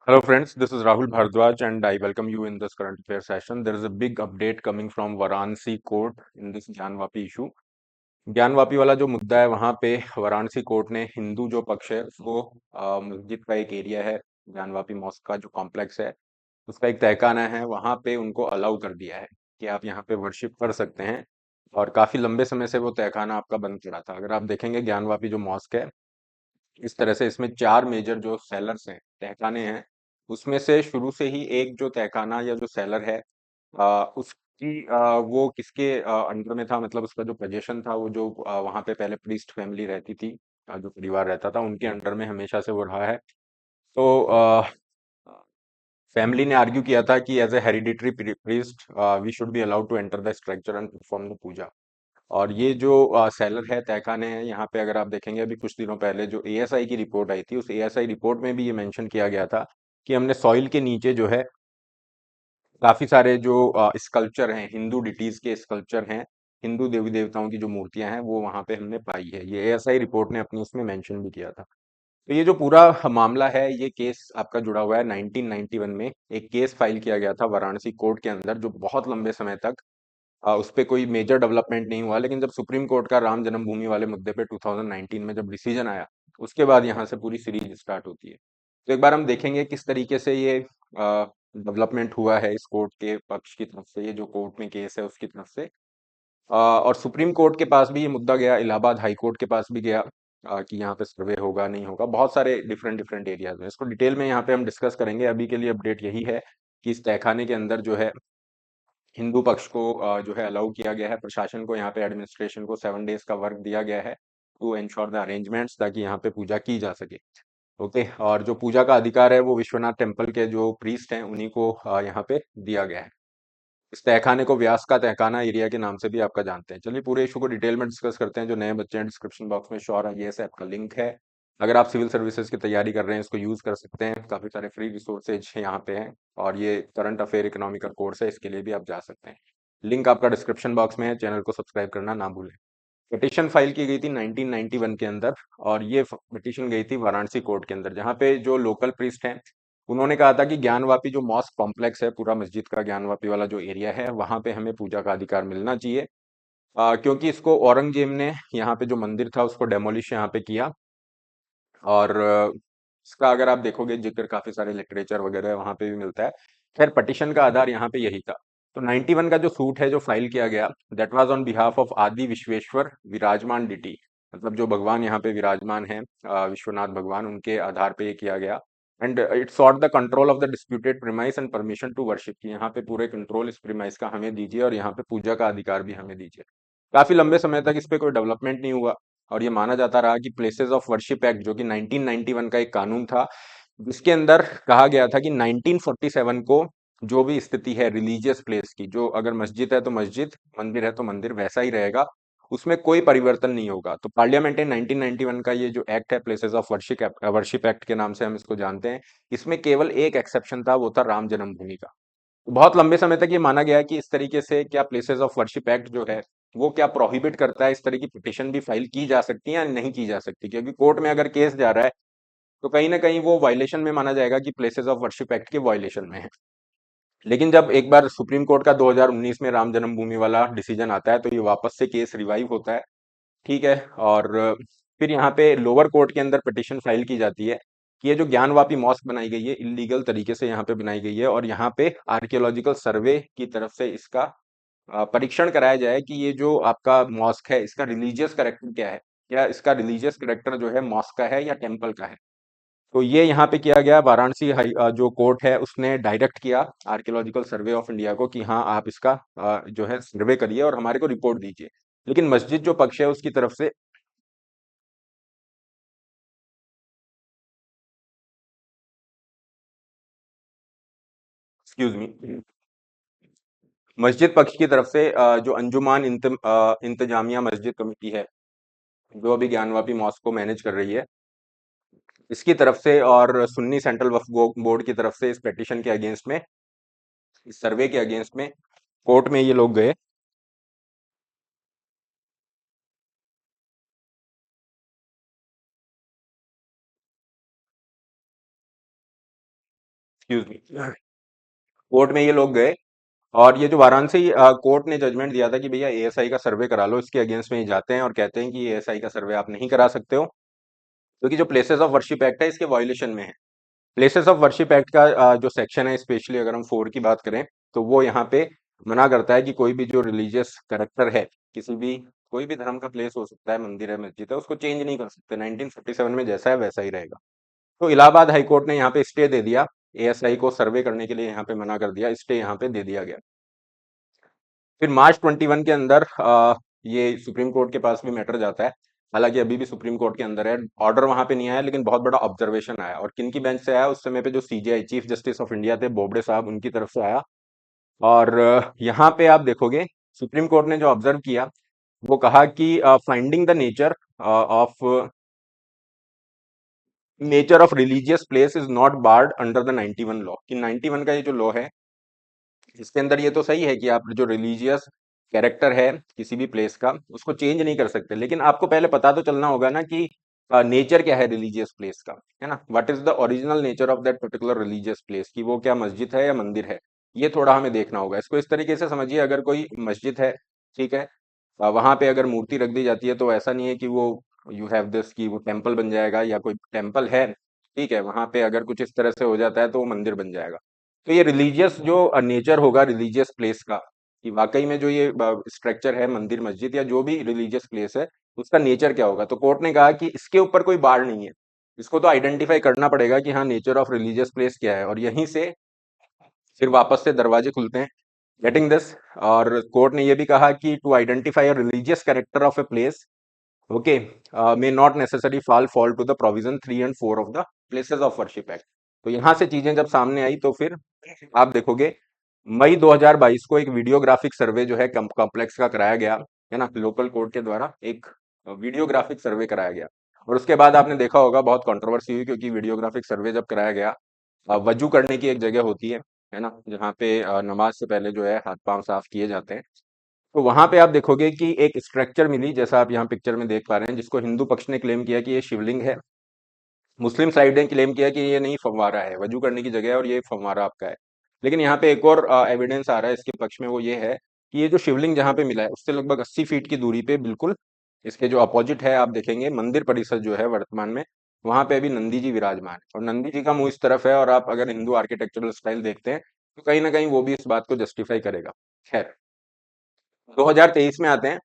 Hello, friends. This is Rahul Bhardwaj, and I welcome you in this current affair session. There is a big update coming from Varanasi court in this Gyanvapi issue. Gyanvapi वाला जो मुद्दा है वहां पे Varanasi court ने हिंदू जो पक्ष है उसको मस्जिद का एक एरिया है, ज्ञानवापी मॉस्क का जो कॉम्प्लेक्स है उसका एक तहखाना है, वहां पे उनको अलाउ कर दिया है कि आप यहाँ पे वर्शिप कर सकते हैं। और काफी लंबे समय से वो तहखाना आपका बंद पड़ा था। अगर आप देखेंगे ज्ञानवापी जो मॉस्क है, इस तरह से इसमें 4 मेजर जो सेलर्स हैं, तहखाने हैं, उसमें से शुरू से ही एक जो तहखाना या जो सेलर है, उसकी वो किसके अंडर में था, मतलब उसका जो पोजीशन था, वो जो वहाँ पे पहले प्रीस्ट फैमिली रहती थी, जो परिवार रहता था, उनके अंडर में हमेशा से वो रहा है। तो फैमिली ने आर्ग्यू किया था कि as a hereditary priest we should be allowed to enter the structure and perform the puja. और ये जो सेलर है, तहखाने हैं, यहाँ पे अगर आप देखेंगे अभी कुछ दिनों पहले जो एएसआई की रिपोर्ट आई थी, उस एएसआई रिपोर्ट में भी ये मेंशन किया गया था कि हमने सॉइल के नीचे जो है काफी सारे जो स्कल्पचर हैं, हिंदू डिटीज के स्कल्पचर हैं, हिंदू देवी देवताओं की जो मूर्तियां हैं वो वहां पे हमने पाई है। ये एएसआई रिपोर्ट ने अपनी उसमें मेंशन भी किया था। तो ये जो पूरा मामला है, ये केस आपका जुड़ा हुआ है 1991 में। एक केस फाइल किया गया था वाराणसी कोर्ट के अंदर, जो बहुत लंबे समय तक उस पे कोई मेजर डेवलपमेंट नहीं हुआ। लेकिन जब सुप्रीम कोर्ट का राम जन्मभूमि वाले मुद्दे पे 2019 में जब डिसीजन आया, उसके बाद यहाँ से पूरी सीरीज स्टार्ट होती है। तो एक बार हम देखेंगे किस तरीके से ये डेवलपमेंट हुआ है इस कोर्ट के पक्ष की तरफ से, ये जो कोर्ट में केस है उसकी तरफ से। और सुप्रीम कोर्ट के पास भी ये मुद्दा गया, इलाहाबाद हाई कोर्ट के पास भी गया, कि यहाँ पे सर्वे होगा नहीं होगा। बहुत सारे डिफरेंट डिफरेंट एरियाज में इसको डिटेल में यहाँ पे हम डिस्कस करेंगे। अभी के लिए अपडेट यही है कि इस तहखाने के अंदर जो है हिंदू पक्ष को जो है अलाउ किया गया है। प्रशासन को, यहाँ पे एडमिनिस्ट्रेशन को 7 डेज का वर्क दिया गया है टू एंश्योर द अरेंजमेंट्स, ताकि यहाँ पे पूजा की जा सके। ओके। और जो पूजा का अधिकार है वो विश्वनाथ टेम्पल के जो प्रीस्ट हैं उन्हीं को यहाँ पे दिया गया है। इस तहखाने को व्यास का तहखाना एरिया के नाम से भी आपका जानते हैं। चलिए पूरे इशू को डिटेल में डिस्कस करते हैं। जो नए बच्चे हैं, डिस्क्रिप्शन बॉक्स में श्योर आईएएस ऐप का लिंक है। अगर आप सिविल सर्विसेज की तैयारी कर रहे हैं, इसको यूज कर सकते हैं। काफी सारे फ्री रिसोर्सेज यहाँ पे हैं, और ये करंट अफेयर इकोनॉमिकल कोर्स है, इसके लिए भी आप जा सकते हैं। लिंक आपका डिस्क्रिप्शन बॉक्स में है। चैनल को सब्सक्राइब करना ना भूलें। पिटीशन फाइल की गई थी 1991 के अंदर, और ये पिटीशन गई थी वाराणसी कोर्ट के अंदर, जहाँ पे जो लोकल प्रीस्ट हैं उन्होंने कहा था कि ज्ञानवापी जो मॉस्क कॉम्प्लेक्स है, पूरा मस्जिद का ज्ञानवापी वाला जो एरिया है, वहां पे हमें पूजा का अधिकार मिलना चाहिए। क्योंकि इसको औरंगजेब ने, यहाँ पे जो मंदिर था उसको डेमोलिश यहाँ पे किया। और इसका अगर आप देखोगे जिक्र काफी सारे लिटरेचर वगैरह वहां पे भी मिलता है। खैर, पटिशन का आधार यहाँ पे यही था। तो 91 का जो सूट है जो फाइल किया गया, that was on behalf of आदि विश्वेश्वर विराजमान डिटी, मतलब जो भगवान यहाँ पे विराजमान है, विश्वनाथ भगवान, उनके आधार पे ये किया गया। And it sought the control of the disputed premise and permission to worship, की यहाँ पे पूरे कंट्रोल इस प्रीमाइस का हमें दीजिए और यहाँ पे पूजा का अधिकार भी हमें दीजिए। काफी लंबे समय तक इस पे कोई डेवलपमेंट नहीं हुआ, और ये माना जाता रहा कि प्लेसेस ऑफ वर्शिप एक्ट, जो कि 1991 का एक कानून था, जिसके अंदर कहा गया था कि 1947 को जो भी स्थिति है रिलीजियस प्लेस की, जो अगर मस्जिद है तो मस्जिद, मंदिर है तो मंदिर, वैसा ही रहेगा, उसमें कोई परिवर्तन नहीं होगा। तो पार्लियामेंट इन 1991 का ये जो एक्ट है, प्लेसेस ऑफ वर्शिप एक्ट के नाम से हम इसको जानते हैं, इसमें केवल एक एक्सेप्शन था, वो था राम जन्मभूमि का। बहुत लंबे समय तक ये माना गया है कि इस तरीके से क्या प्लेसेस ऑफ वर्शिप एक्ट जो है वो क्या प्रोहिबिट करता है, इस तरह की पिटिशन भी फाइल की जा सकती है या नहीं की जा सकती, क्योंकि कोर्ट में अगर केस जा रहा है तो कहीं ना कहीं वो वायलेशन में माना जाएगा कि प्लेसेस ऑफ वर्शिप एक्ट के वायलेशन में है। लेकिन जब एक बार सुप्रीम कोर्ट का 2019 में राम जन्मभूमि वाला डिसीजन आता है, तो ये वापस से केस रिवाइव होता है। ठीक है। और फिर यहाँ पे लोअर कोर्ट के अंदर पिटिशन फाइल की जाती है कि ये जो ज्ञानवापी मॉस्क बनाई गई है, इलीगल तरीके से यहाँ पे बनाई गई है, और यहाँ पे आर्कियोलॉजिकल सर्वे की तरफ से इसका परीक्षण कराया जाए कि ये जो आपका मॉस्क है, इसका रिलीजियस करेक्टर क्या है, या इसका रिलीजियस करेक्टर जो है मॉस्क का है या टेम्पल का है। तो ये यहाँ पे किया गया। वाराणसी जो कोर्ट है उसने डायरेक्ट किया आर्कियोलॉजिकल सर्वे ऑफ इंडिया को कि हाँ, आप इसका जो है सर्वे करिए और हमारे को रिपोर्ट दीजिए। लेकिन मस्जिद जो पक्ष है उसकी तरफ से, एक्सक्यूज मी, मस्जिद पक्ष की तरफ से जो अंजुमान इंतजामिया मस्जिद कमेटी है, जो अभी ज्ञानवापी मॉस्क को मैनेज कर रही है, इसकी तरफ से, और सुन्नी सेंट्रल वक्फ बोर्ड की तरफ से, इस पेटिशन के अगेंस्ट में, इस सर्वे के अगेंस्ट में कोर्ट में ये लोग गए। एक्सक्यूज मी, कोर्ट में ये लोग गए और ये जो वाराणसी कोर्ट ने जजमेंट दिया था कि भैया एएसआई का सर्वे करा लो, इसके अगेंस्ट में ये जाते हैं और कहते हैं कि एएसआई का सर्वे आप नहीं करा सकते हो क्योंकि जो प्लेसेस ऑफ वर्शिप एक्ट है इसके वायोलेशन में है। प्लेसेस ऑफ वर्शिप एक्ट का जो सेक्शन है, स्पेशली अगर हम 4 की बात करें, तो वो यहाँ पे मना करता है कि कोई भी जो रिलीजियस कैरेक्टर है, किसी भी कोई भी धर्म का प्लेस हो सकता है, मंदिर है, मस्जिद है, उसको चेंज नहीं कर सकते। 1947 में जैसा है वैसा ही रहेगा। तो इलाहाबाद हाई कोर्ट ने यहाँ पे स्टे दे दिया, एएसआई को सर्वे करने के लिए यहाँ पे मना कर दिया, स्टे यहाँ पे दे दिया गया। फिर मार्च 21 के अंदर ये सुप्रीम कोर्ट के पास भी मैटर जाता है। हालांकि अभी भी सुप्रीम कोर्ट के अंदर है, ऑर्डर वहां पे नहीं आया, लेकिन बहुत बड़ा ऑब्जर्वेशन आया। और किन की बेंच से आया? उस समय पे जो CJI chief justice of India थे, बोबडे साहब, उनकी तरफ से आया। और यहाँ पे आप देखोगे सुप्रीम कोर्ट ने जो ऑब्जर्व किया, वो कहा कि finding the nature of religious place is not barred under the 91 law. कि 91 का ये जो लॉ है, इसके अंदर ये तो सही है कि आप जो रिलीजियस कैरेक्टर है किसी भी प्लेस का, उसको चेंज नहीं कर सकते, लेकिन आपको पहले पता तो चलना होगा ना कि नेचर क्या है रिलीजियस प्लेस का, है ना? What is the original nature of that particular religious place, कि वो क्या मस्जिद है या मंदिर है। ये थोड़ा हमें देखना होगा। इसको इस तरीके से समझिए, अगर कोई मस्जिद है, ठीक है, वहां पे अगर मूर्ति रख दी जाती है, तो ऐसा नहीं है कि वो यू हैव दिस कि वो टेम्पल बन जाएगा, या कोई टेम्पल है, ठीक है, वहां पे अगर कुछ इस तरह से हो जाता है तो वो मंदिर बन जाएगा। तो ये रिलीजियस जो नेचर होगा रिलीजियस प्लेस का, कि वाकई में जो ये स्ट्रक्चर है, मंदिर, मस्जिद, या जो भी रिलीजियस प्लेस है, उसका नेचर क्या होगा। तो कोर्ट ने कहा कि इसके ऊपर कोई बाड़ नहीं है, इसको तो आइडेंटिफाई करना पड़ेगा कि हाँ, नेचर ऑफ रिलीजियस प्लेस क्या है, और यहीं से फिर वापस से दरवाजे खुलते हैं। Getting this? और कोर्ट ने यह भी कहा कि to identify a religious character of a place, okay, may not necessarily fall to the provision 3 and 4 of the places of worship act। तो यहां से चीजें जब सामने आई, तो फिर आप देखोगे मई 2022 को एक वीडियोग्राफिक सर्वे जो है कॉम्प्लेक्स का कराया गया, है ना, लोकल कोर्ट के द्वारा एक वीडियोग्राफिक सर्वे कराया गया। और उसके बाद आपने देखा होगा बहुत कंट्रोवर्सी हुई, क्योंकि वीडियोग्राफिक सर्वे जब कराया गया, वजू करने की एक जगह होती है ना, जहाँ पे नमाज से पहले जो है हाथ पांव साफ किए जाते हैं। तो वहां पे आप देखोगे कि एक स्ट्रक्चर मिली, जैसा आप यहाँ पिक्चर में देख पा रहे हैं, जिसको हिंदू पक्ष ने क्लेम किया कि ये शिवलिंग है। मुस्लिम साइड ने क्लेम किया कि ये नहीं, फव्वारा है, वजू करने की जगह है और ये फव्वारा आपका है। लेकिन यहाँ पे एक और एविडेंस आ रहा है इसके पक्ष में, वो ये है कि ये जो शिवलिंग जहाँ पे मिला है, उससे लगभग 80 फीट की दूरी पे बिल्कुल इसके जो अपोजिट है, आप देखेंगे मंदिर परिसर जो है वर्तमान में, वहां पे अभी नंदी जी विराजमान है, और नंदी जी का मुंह इस तरफ है। और आप अगर हिंदू आर्किटेक्चरल स्टाइल देखते हैं, तो कहीं ना कहीं वो भी इस बात को जस्टिफाई करेगा। खैर, 2023 में आते हैं।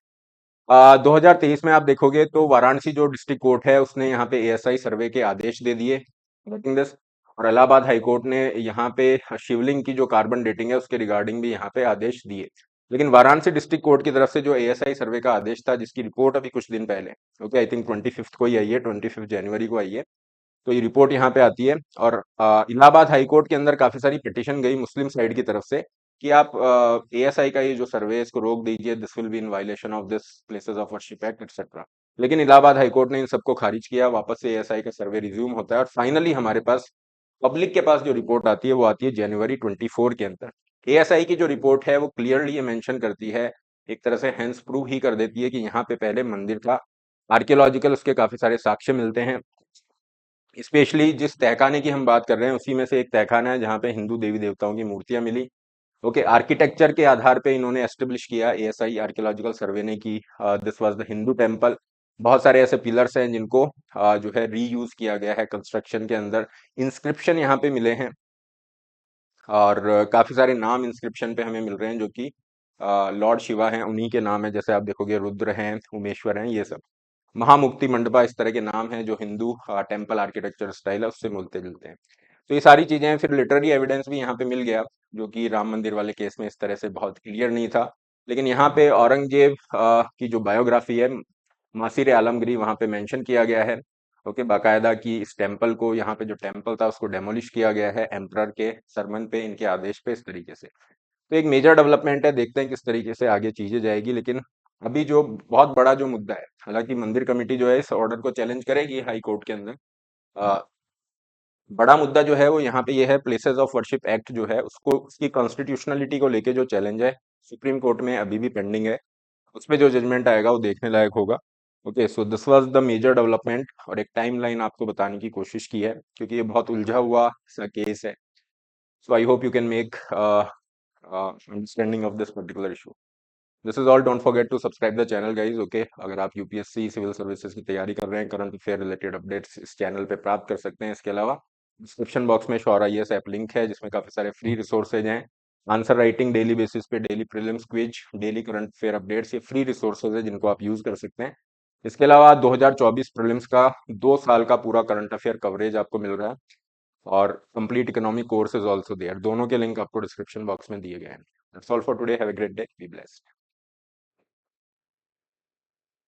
2023 में आप देखोगे तो वाराणसी जो डिस्ट्रिक्ट कोर्ट है, उसने यहाँ पे एएसआई सर्वे के आदेश दे दिए। Getting this? और इलाहाबाद हाई कोर्ट ने यहाँ पे शिवलिंग की जो कार्बन डेटिंग है उसके रिगार्डिंग भी यहाँ पे आदेश दिए। लेकिन वाराणसी डिस्ट्रिक्ट कोर्ट की तरफ से जो एएसआई सर्वे का आदेश था, जिसकी रिपोर्ट अभी कुछ दिन पहले, ओके, आई थिंक 25 को ही आई है, 25 जनवरी को आई है, तो ये रिपोर्ट यहाँ पे आती है। और इलाहाबाद हाई कोर्ट के अंदर काफी सारी पिटिशन गई मुस्लिम साइड की तरफ से कि आप एएसआई का ये जो सर्वे है इसको रोक दीजिए, this will be in violation of this places of worship act etcetera. लेकिन इलाहाबाद हाई कोर्ट ने इन सबको खारिज किया, वापस से एएसआई का सर्वे रिज्यूम होता है, और फाइनली हमारे पास पब्लिक के पास जो रिपोर्ट आती है, वो आती है जनवरी 24 के अंदर। एएसआई की जो रिपोर्ट है वो क्लियरली ये मेंशन करती है, एक तरह से हैंस प्रूव ही कर देती है कि यहाँ पे पहले मंदिर था। आर्कियोलॉजिकल उसके काफी सारे साक्ष्य मिलते हैं। स्पेशली जिस तहखाने की हम बात कर रहे हैं, उसी में से एक तहखाना है जहाँ पे हिंदू देवी देवताओं की मूर्तियां मिली। ओके, आर्किटेक्चर के आधार पे इन्होंने एस्टेब्लिश किया, एएसआई आर्कियोलॉजिकल सर्वे ने, की this was the Hindu temple. बहुत सारे ऐसे पिलर्स हैं जिनको जो है रीयूज किया गया है कंस्ट्रक्शन के अंदर। इंस्क्रिप्शन यहाँ पे मिले हैं, और काफी सारे नाम इंस्क्रिप्शन पे हमें मिल रहे हैं, जो कि लॉर्ड शिवा हैं, उन्हीं के नाम है। जैसे आप देखोगे रुद्र हैं, उमेश्वर हैं, ये सब महामुक्ति मंडपा, इस तरह के नाम हैं जो हिंदू टेम्पल आर्किटेक्चर स्टाइल है उससे मिलते जुलते हैं। तो ये सारी चीजें हैं। फिर लिटरेरी एविडेंस भी यहाँ पे मिल गया, जो कि राम मंदिर वाले केस में इस तरह से बहुत क्लियर नहीं था। लेकिन यहाँ पे औरंगजेब की जो बायोग्राफी है, मासिर आलमगीर, वहाँ पे मेंशन किया गया है, ओके, बाकायदा, कि इस टेम्पल को, यहाँ पे जो टेम्पल था उसको डेमोलिश किया गया है एम्परर के सरमन पे, इनके आदेश पे, इस तरीके से। तो एक मेजर डेवलपमेंट है, देखते हैं किस तरीके से आगे चीजें जाएगी। लेकिन अभी जो बहुत बड़ा जो मुद्दा है, हालांकि मंदिर कमेटी जो है इस ऑर्डर को चैलेंज करेगी हाई कोर्ट के अंदर, अ, बड़ा मुद्दा जो है वो यहाँ पे ये है, प्लेसेस ऑफ वर्शिप एक्ट जो है उसको, उसकी कॉन्स्टिट्यूशनलिटी को लेके जो चैलेंज है सुप्रीम कोर्ट में अभी भी पेंडिंग है। उसमें जो जजमेंट आएगा वो देखने लायक होगा। Okay, so this was the major development, और एक टाइमलाइन आपको बताने की कोशिश की है, क्योंकि ये बहुत उलझा हुआ सा केस है। So I hope you can make understanding of this particular issue. This is all, don't forget to subscribe the channel guys, okay. अगर आप यूपीएससी सिविल सर्विसेज की तैयारी कर रहे हैं, करंट अफेयर रिलेटेड अपडेट्स इस चैनल पे प्राप्त कर सकते हैं। इसके अलावा डिस्क्रिप्शन बॉक्स में श्योर आईएएस ऐप लिंक है, जिसमें काफी सारे फ्री रिसोर्सेज हैं। आंसर राइटिंग डेली बेसिस पे, daily prelims quiz, daily current affair updates, ये फ्री रिसोर्सेज है जिनको आप यूज कर सकते हैं। इसके अलावा 2024 प्रीलिम्स का 2 साल का पूरा करंट अफेयर कवरेज आपको मिल रहा है, और complete economic course is also there. दोनों के लिंक आपको डिस्क्रिप्शन बॉक्स में दिए गए हैं। That's all for today, have a great day, be blessed.